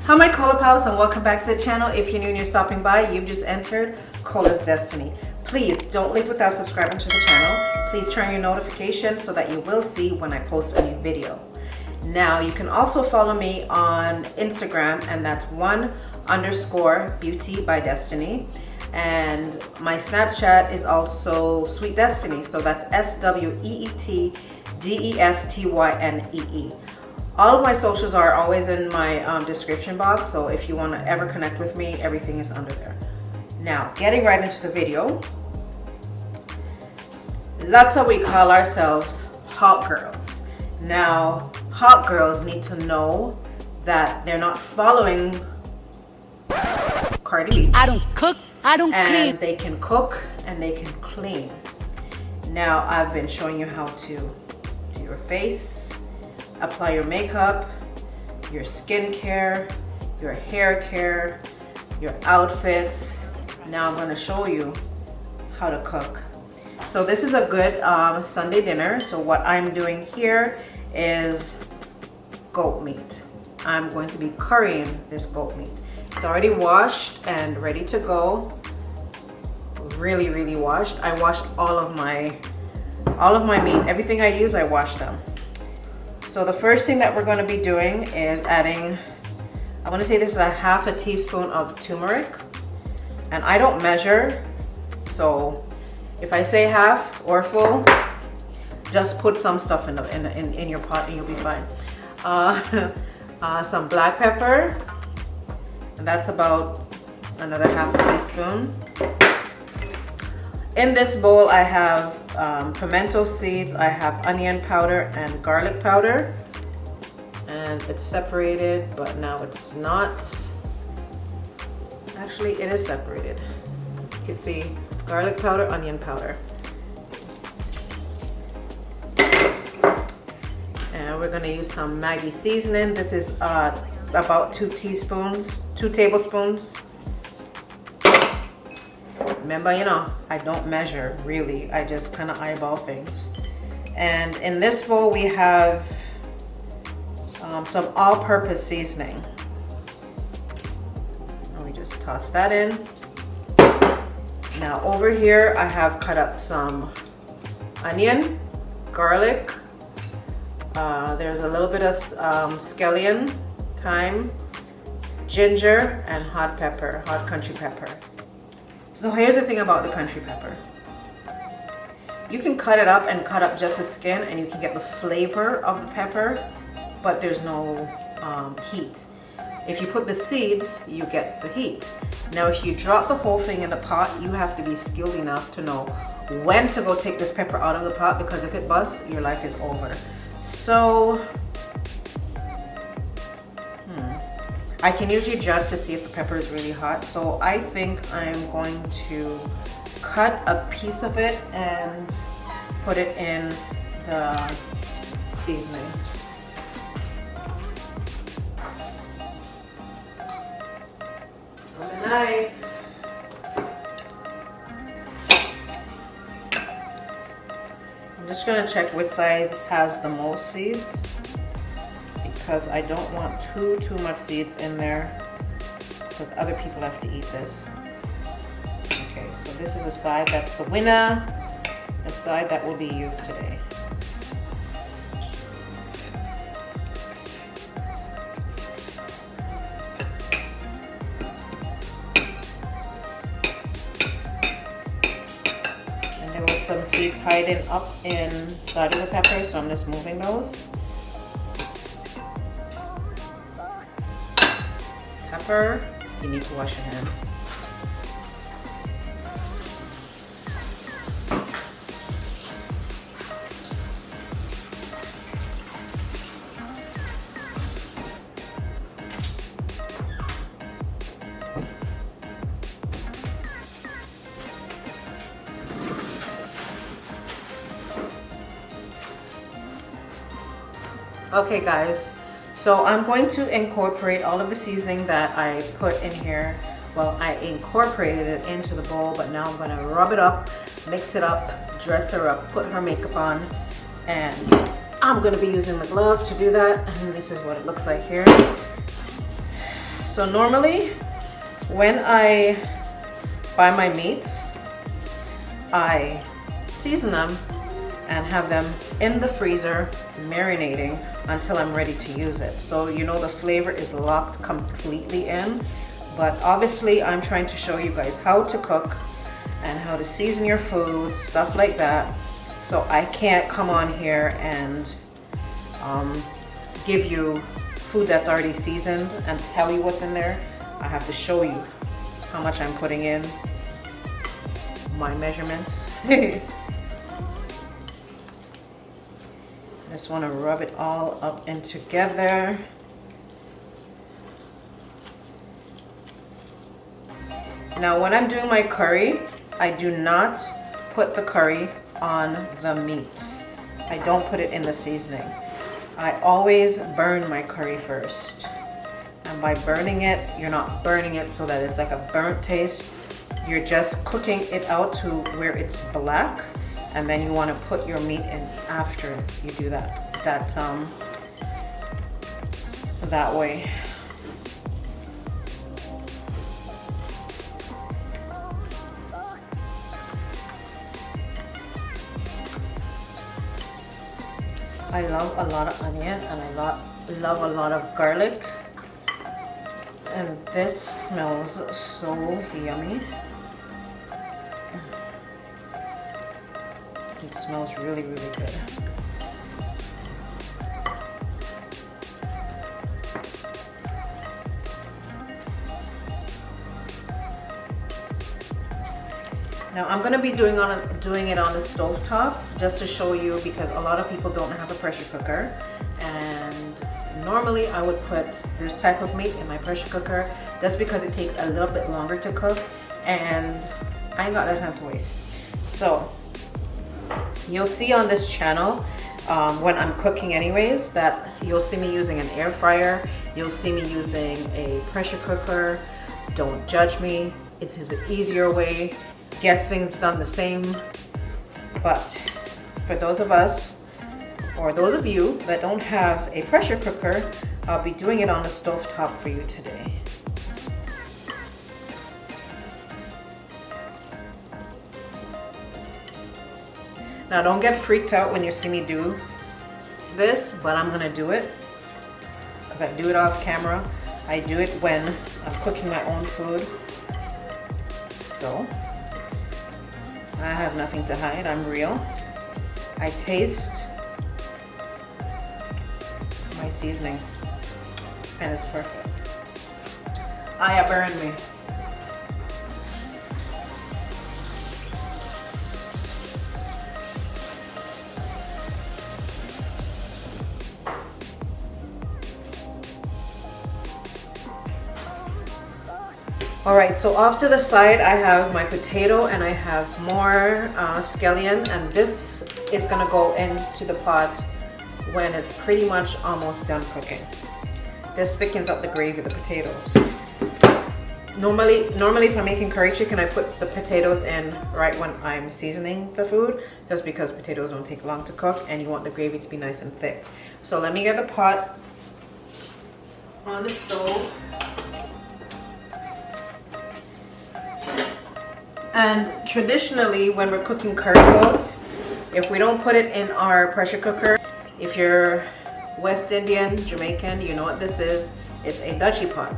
Hi my color pals, and welcome back to the channel. If you're new and you're stopping by, you've just entered Color's Destiny. Please don't leave without subscribing to the channel. Please turn your notifications so that you will see when I post a new video. Now you can also follow me on Instagram, and that's _beauty by Destynee. And my Snapchat is also Sweet Destynee, so that's SWEETDESTYNEE. All of my socials are always in my description box, so if you want to ever connect with me, everything is under there. Now, getting right into the video. Lots of we call ourselves hot girls. Now, hot girls need to know that they're not following Cardi B. I don't cook, I don't clean. And they can cook and they can clean. Now, I've been showing you how to do your face, apply your makeup, your skincare, your hair care, your outfits. Now I'm going to show you how to cook. So this is a good Sunday dinner. So what I'm doing here is goat meat. I'm going to be currying this goat meat. It's already washed and ready to go. Really washed. I washed all of my meat. Everything I use, I wash them. So the first thing that we're going to be doing is adding, I want to say this is a half a teaspoon of turmeric, and I don't measure, so if I say half or full, just put some stuff in your pot and you'll be fine. Some black pepper, and that's about another half a teaspoon. In this bowl, I have pimento seeds, I have onion powder and garlic powder. And it's separated, but now it's not. Actually, it is separated. You can see garlic powder, onion powder. And we're gonna use some Maggi seasoning. This is about 2 tablespoons. Remember, you know, I don't measure really, I just kind of eyeball things. And in this bowl we have some all-purpose seasoning. And we just toss that in. Now over here I have cut up some onion, garlic, there's a little bit of scallion, thyme, ginger, and hot pepper, hot country pepper. So here's the thing about the country pepper. You can cut it up and cut up just the skin and you can get the flavor of the pepper, but there's no heat. If you put the seeds, you get the heat. Now if you drop the whole thing in the pot, you have to be skilled enough to know when to go take this pepper out of the pot, because if it busts, your life is over. So I can usually judge to see if the pepper is really hot, so I think I'm going to cut a piece of it and put it in the seasoning. With a knife. I'm just going to check which side has the most seeds, because I don't want too much seeds in there, because other people have to eat this. Okay, so this is a side that's the winner, the side that will be used today. And there were some seeds hiding up inside of the pepper, so I'm just moving those. Pepper, you need to wash your hands. Okay guys, so I'm going to incorporate all of the seasoning that I put in here. Well, I incorporated it into the bowl, but now I'm going to rub it up, mix it up, dress her up, put her makeup on, and I'm going to be using the glove to do that. And this is what it looks like here. So normally when I buy my meats, I season them and have them in the freezer marinating until I'm ready to use it. So you know the flavor is locked completely in. But obviously I'm trying to show you guys how to cook and how to season your food, stuff like that. So I can't come on here and give you food that's already seasoned and tell you what's in there. I have to show you how much I'm putting in, my measurements. Just want to rub it all up in together. Now when I'm doing my curry, I do not put the curry on the meat. I don't put it in the seasoning. I always burn my curry first. And by burning it, you're not burning it so that it's like a burnt taste. You're just cooking it out to where it's black, and then you want to put your meat in after you do that way. I love a lot of onion and I love a lot of garlic, and this smells so yummy. It smells really, really good. Now I'm going to be doing it on the stove top just to show you, because a lot of people don't have a pressure cooker, and normally I would put this type of meat in my pressure cooker just because it takes a little bit longer to cook and I ain't got that time to waste. So you'll see on this channel when I'm cooking anyways that you'll see me using an air fryer, you'll see me using a pressure cooker. Don't judge me, it is the easier way, gets things done the same. But for those of us, or those of you that don't have a pressure cooker, I'll be doing it on the stove top for you today. Now don't get freaked out when you see me do this, but I'm gonna do it because I do it off camera. I do it when I'm cooking my own food. So I have nothing to hide, I'm real. I taste my seasoning and it's perfect. Aya burned me. Alright, so off to the side I have my potato and I have more scallion, and this is going to go into the pot when it's pretty much almost done cooking. This thickens up the gravy, the potatoes. Normally if I'm making curry chicken, I put the potatoes in right when I'm seasoning the food, just because potatoes don't take long to cook and you want the gravy to be nice and thick. So let me get the pot on the stove. And traditionally when we're cooking curry goat, if we don't put it in our pressure cooker, if you're West Indian, Jamaican, you know what this is. It's a Dutchie pot.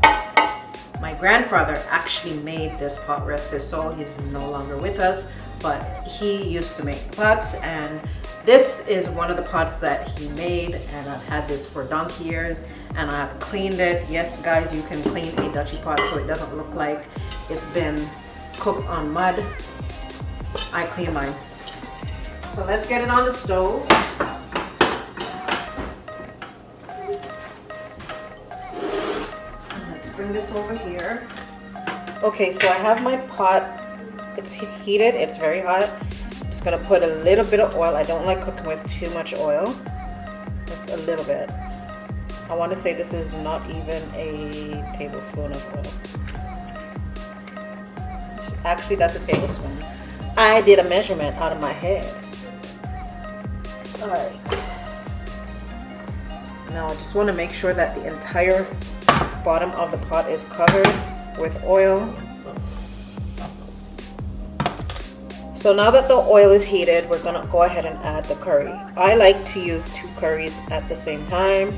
My grandfather actually made this pot, rest his soul. He's no longer with us, but he used to make the pots, and this is one of the pots that he made, and I've had this for donkey years and I've cleaned it. Yes guys, you can clean a Dutchie pot so it doesn't look like it's been cooked on mud. I clean mine. So let's get it on the stove. Let's bring this over here. Okay, so I have my pot. It's heated, it's very hot. I'm just gonna put a little bit of oil. I don't like cooking with too much oil. Just a little bit. I want to say this is not even a tablespoon of oil. Actually, that's a tablespoon. I did a measurement out of my head. Alright. Now I just want to make sure that the entire bottom of the pot is covered with oil. So now that the oil is heated, we're gonna go ahead and add the curry. I like to use 2 curries at the same time.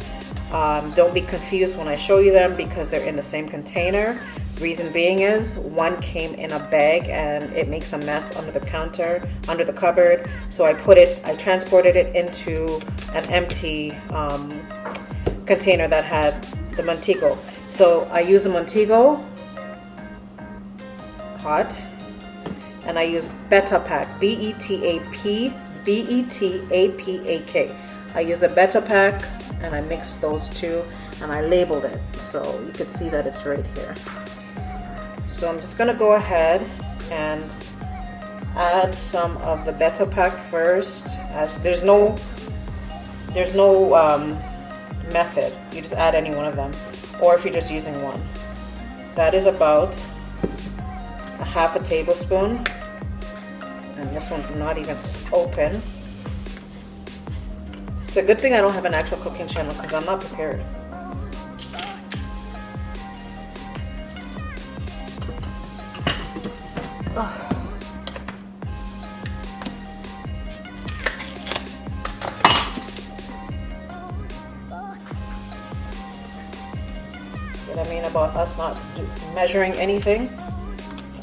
Don't be confused when I show you them because they're in the same container. Reason being is one came in a bag and it makes a mess under the counter, under the cupboard. So I transported it into an empty container that had the Montego. So I use the Montego hot, and I use Betapack, Betapak. I use the Betapack, and I mixed those two, and I labeled it so you can see that it's right here. So I'm just gonna go ahead and add some of the Betapack first. As there's no method, you just add any one of them, or if you're just using one. That is about a half a tablespoon, and this one's not even open. It's a good thing I don't have an actual cooking channel because I'm not prepared. See what I mean about us not measuring anything?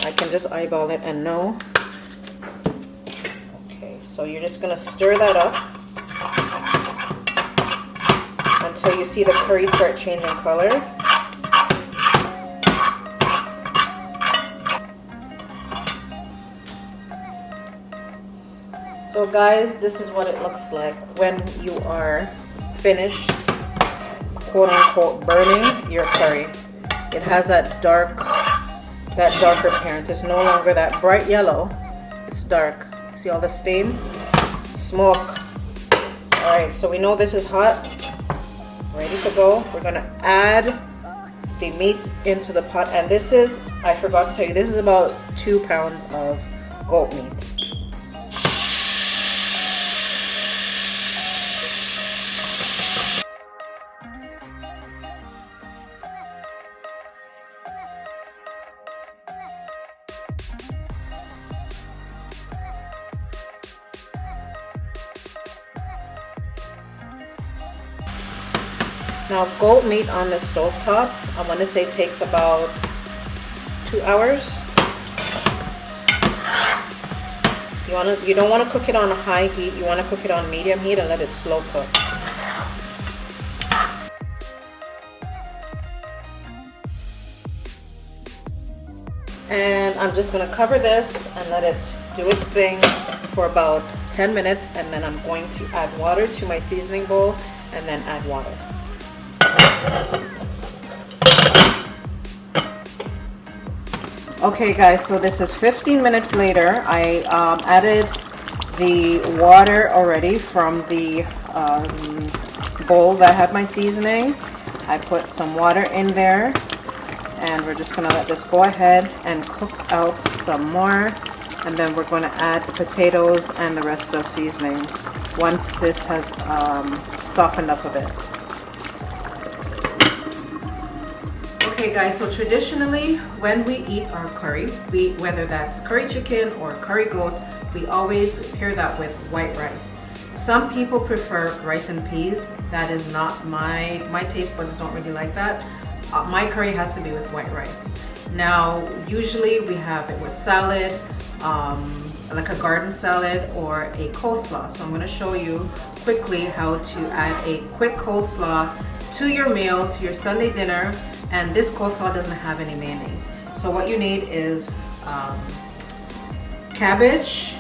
I can just eyeball it and know. Okay, so you're just gonna stir that up until you see the curry start changing color. So guys, this is what it looks like when you are finished, quote unquote, burning your curry. It has that darker appearance. It's no longer that bright yellow. It's dark. See all the steam? Smoke. Alright, so we know this is hot. Ready to go. We're gonna add the meat into the pot, and this is, I forgot to tell you, this is about 2 pounds of goat meat. Now, goat meat on the stovetop, I want to say takes about 2 hours. You don't want to cook it on high heat. You want to cook it on medium heat and let it slow cook. And I'm just going to cover this and let it do its thing for about 10 minutes, and then I'm going to add water to my seasoning bowl and then add water. Okay guys, so this is 15 minutes later. I added the water already from the bowl that had my seasoning. I put some water in there, and we're just gonna let this go ahead and cook out some more, and then we're going to add the potatoes and the rest of the seasonings once this has softened up a bit. Okay guys, so traditionally when we eat our curry, whether that's curry chicken or curry goat, we always pair that with white rice. Some people prefer rice and peas. That is not my taste buds don't really like that. My curry has to be with white rice. Now usually we have it with salad, like a garden salad or a coleslaw. So I'm going to show you quickly how to add a quick coleslaw to your meal, to your Sunday dinner. And this coleslaw doesn't have any mayonnaise. So what you need is cabbage.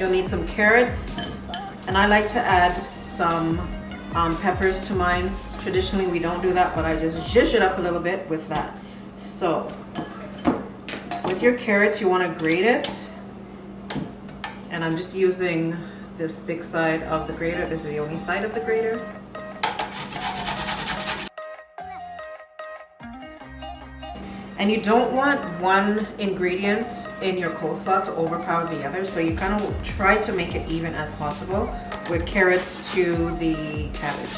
You'll need some carrots, and I like to add some peppers to mine. Traditionally we don't do that, but I just zhuzh it up a little bit with that. So with your carrots, you want to grate it, and I'm just using this big side of the grater. This is the only side of the grater. And you don't want one ingredient in your coleslaw to overpower the other, so you kind of try to make it even as possible with carrots to the cabbage.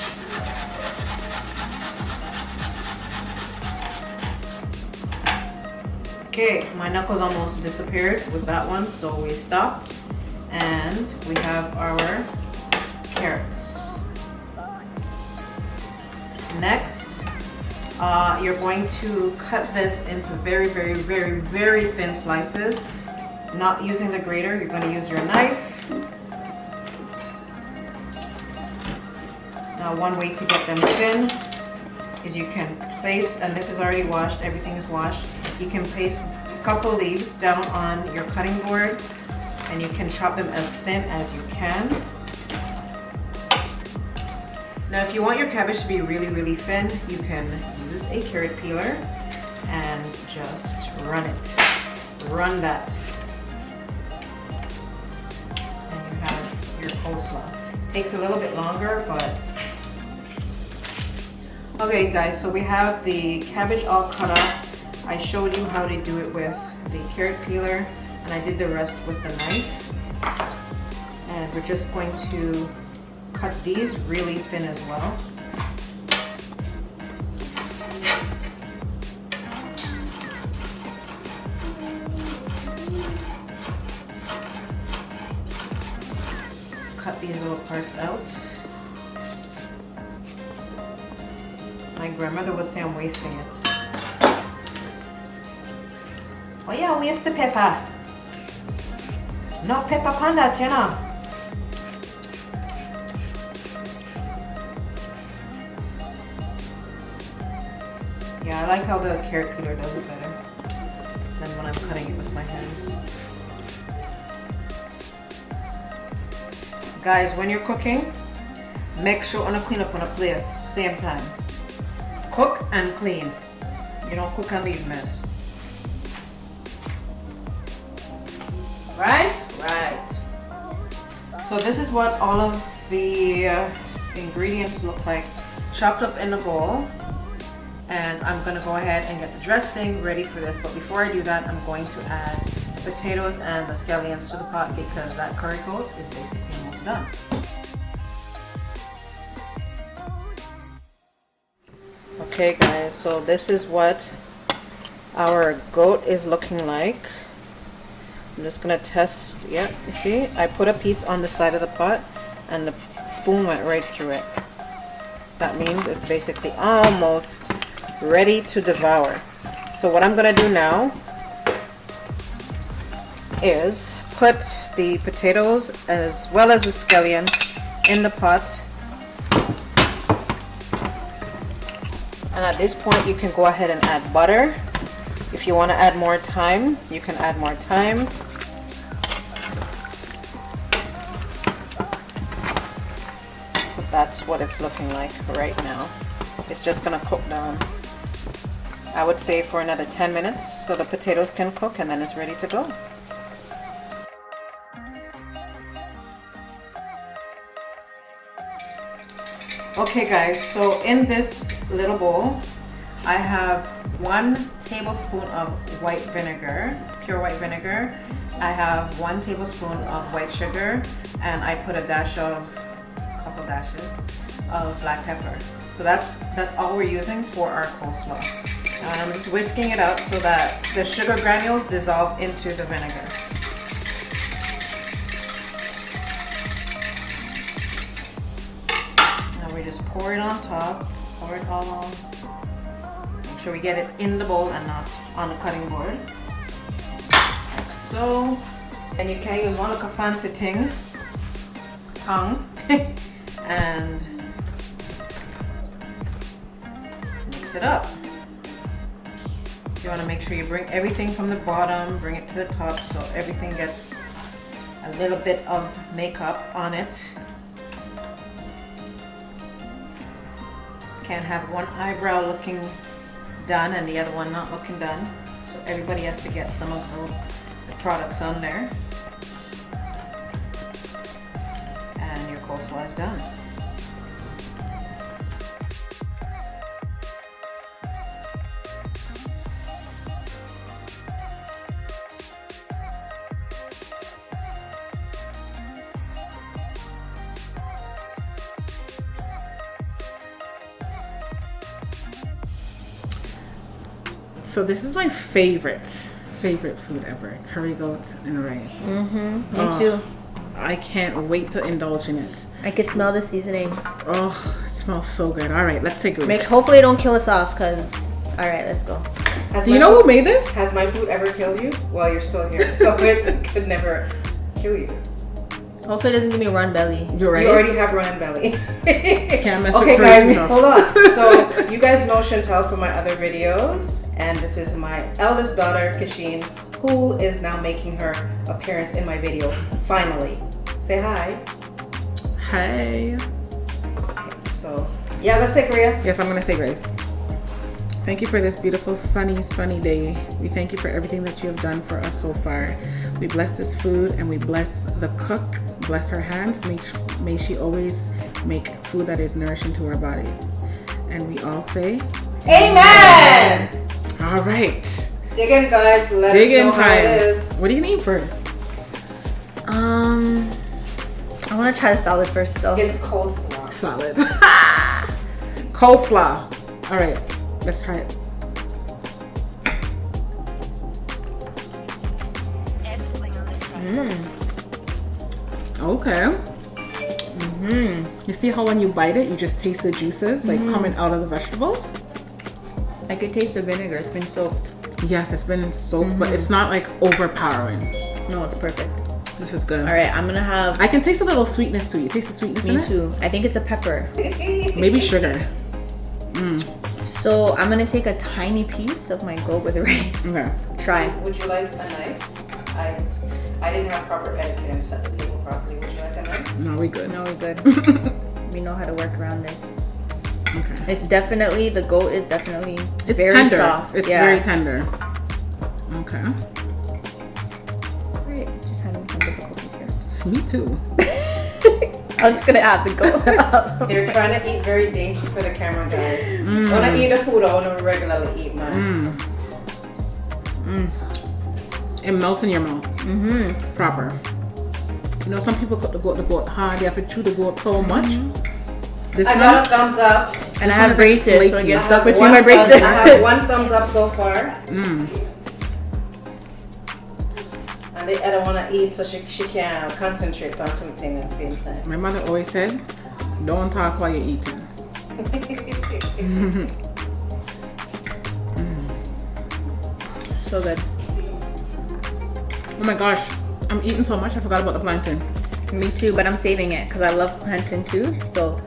Okay, my knuckles almost disappeared with that one, so we stopped. And we have our carrots. Next, you're going to cut this into very, very, very, very thin slices. Not using the grater, you're going to use your knife. Now, one way to get them thin is you can place, and this is already washed, everything is washed. You can place a couple leaves down on your cutting board, and you can chop them as thin as you can. Now, if you want your cabbage to be really, really thin, you can use a carrot peeler and just run it. Run that. And you have your coleslaw. Takes a little bit longer, but... Okay guys, so we have the cabbage all cut up. I showed you how to do it with the carrot peeler, and I did the rest with the knife. And we're just going to cut these really thin as well. Cut these little parts out. My grandmother would say I'm wasting it. Oh yeah, waste the pepper. No pepper on that, you know. Yeah, I like how the carrot peeler does it better than when I'm cutting it with my hands. Guys, when you're cooking, make sure you clean up on a place same time. Cook and clean. You don't cook and leave mess. Right? Right. So this is what all of the ingredients look like chopped up in a bowl. And I'm going to go ahead and get the dressing ready for this. But before I do that, I'm going to add potatoes and the scallions to the pot because that curry coat is basically almost done. Okay guys, so this is what our goat is looking like. I'm just going to test. Yeah, you see, I put a piece on the side of the pot and the spoon went right through it. That means it's basically almost ready to devour. So what I'm going to do now is put the potatoes as well as the scallion in the pot. And at this point you can go ahead and add butter. If you want to add more thyme, you can add more thyme. But that's what it's looking like right now. It's just going to cook down. I would say for another 10 minutes so the potatoes can cook and then it's ready to go. Okay guys, so in this little bowl I have 1 tablespoon of white vinegar, pure white vinegar. I have 1 tablespoon of white sugar, and I put a couple dashes of black pepper. So that's all we're using for our coleslaw. And I'm just whisking it out so that the sugar granules dissolve into the vinegar. Now we just pour it on top, pour it all on. Make sure we get it in the bowl and not on the cutting board. Like so. And you can use one of the fancy tongue and mix it up. You want to make sure you bring everything from the bottom, bring it to the top so everything gets a little bit of makeup on it. Can't have one eyebrow looking done and the other one not looking done. So everybody has to get some of the products on there. And your coleslaw is done. So this is my favorite favorite food ever. Curry goat and rice. Me too. I can't wait to indulge in it. I could smell the seasoning. Oh, it smells so good. All right, let's take a Hopefully it don't kill us off, because... All right, let's go. Do you know who made this? Has my food ever killed you? Well, you're still here, so it could never kill you. Hopefully it doesn't give me run belly. You're right. You already have running belly. Can't mess Okay, with guys, stuff. hold on. So you guys know Chantel from my other videos, and this is my eldest daughter, Kasheen, who is now making her appearance in my video. Finally, say hi. Hi. Okay, so yeah, let's say grace. Yes, I'm gonna say grace. Thank you for this beautiful sunny day. We thank you for everything that you have done for us so far. We bless this food and we bless the cook. Bless her hands. May she always make food that is nourishing to our bodies. And we all say, Amen. all right. Dig in, guys. Let Dig us in know how it time. is. What do you need first? I want to try the salad first, though. It's coleslaw. Salad. Coleslaw. All right, let's try it. Okay. You see how when you bite it, you just taste the juices like coming out of the vegetables? I could taste the vinegar. It's been soaked. Yes, it's been soaked, but it's not like overpowering. No, it's perfect. This is good. All right, I'm gonna have. I can taste a little sweetness too. You taste the sweetness in Me it? too. I think it's a pepper. Maybe sugar. So I'm gonna take a tiny piece of my goat with rice. Okay. Try. Would you like a knife? I didn't have proper etiquette and set the table properly. Would you like a knife? No, we good. No, we're good. We know how to work around this. Okay. It's definitely, the goat is definitely It's very tender. soft. It's Yeah. very tender. Okay. Great. Just having some difficulties here. Me too. I'm just gonna add the goat. They're trying to eat very dainty for the camera, guys. When I eat the food, I want to regularly eat mine. It melts in your mouth. Proper. You know, some people cook the goat hard. They have to chew the goat so much. This I one, got a thumbs up. And I one have is braces, so flaky. it I gets have stuck between one my braces. I have one thumbs up so far. And the other one I eat so she can concentrate on cooking at the same time. my mother always said, don't talk while you're eating. So good. Oh my gosh, I'm eating so much I forgot about the plantain. Me too, but I'm saving it because I love plantain too. So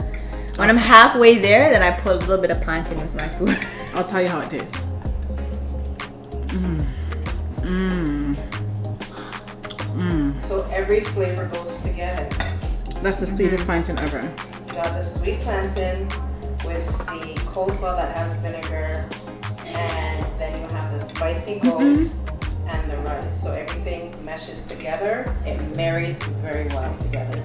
when I'm halfway there, then I put a little bit of plantain with my food. I'll tell you how it tastes. So every flavor goes together. That's the sweetest plantain ever. You got the sweet plantain with the coleslaw that has vinegar, and then you have the spicy goat and the rice. So everything meshes together. It marries very well together.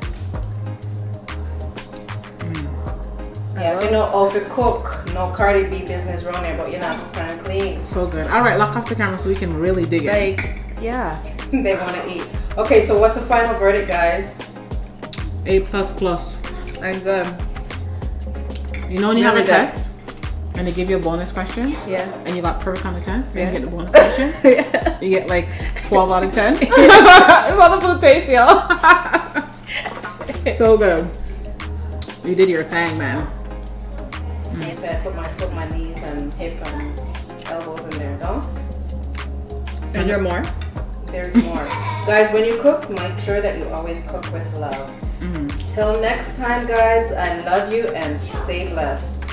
Yeah, if you know how to cook, no Cardi B business around here, but you're not cooking and clean. So good. All right, lock off the camera so we can really dig in. Like, yeah. They want to eat. Okay, so what's the final verdict, guys? A++. I'm good. You know when you have Really a good. test and they give you a bonus question Yeah. and you got perfect on the test and Yeah. you get the bonus question, you get like 12 out of 10. It's wonderful taste, y'all. So good. You did your thing, man. They said put my foot, my knees, and hip and elbows in there, no? Is there more? There's more. Guys, when you cook, make sure that you always cook with love. Till next time, guys, I love you and stay blessed.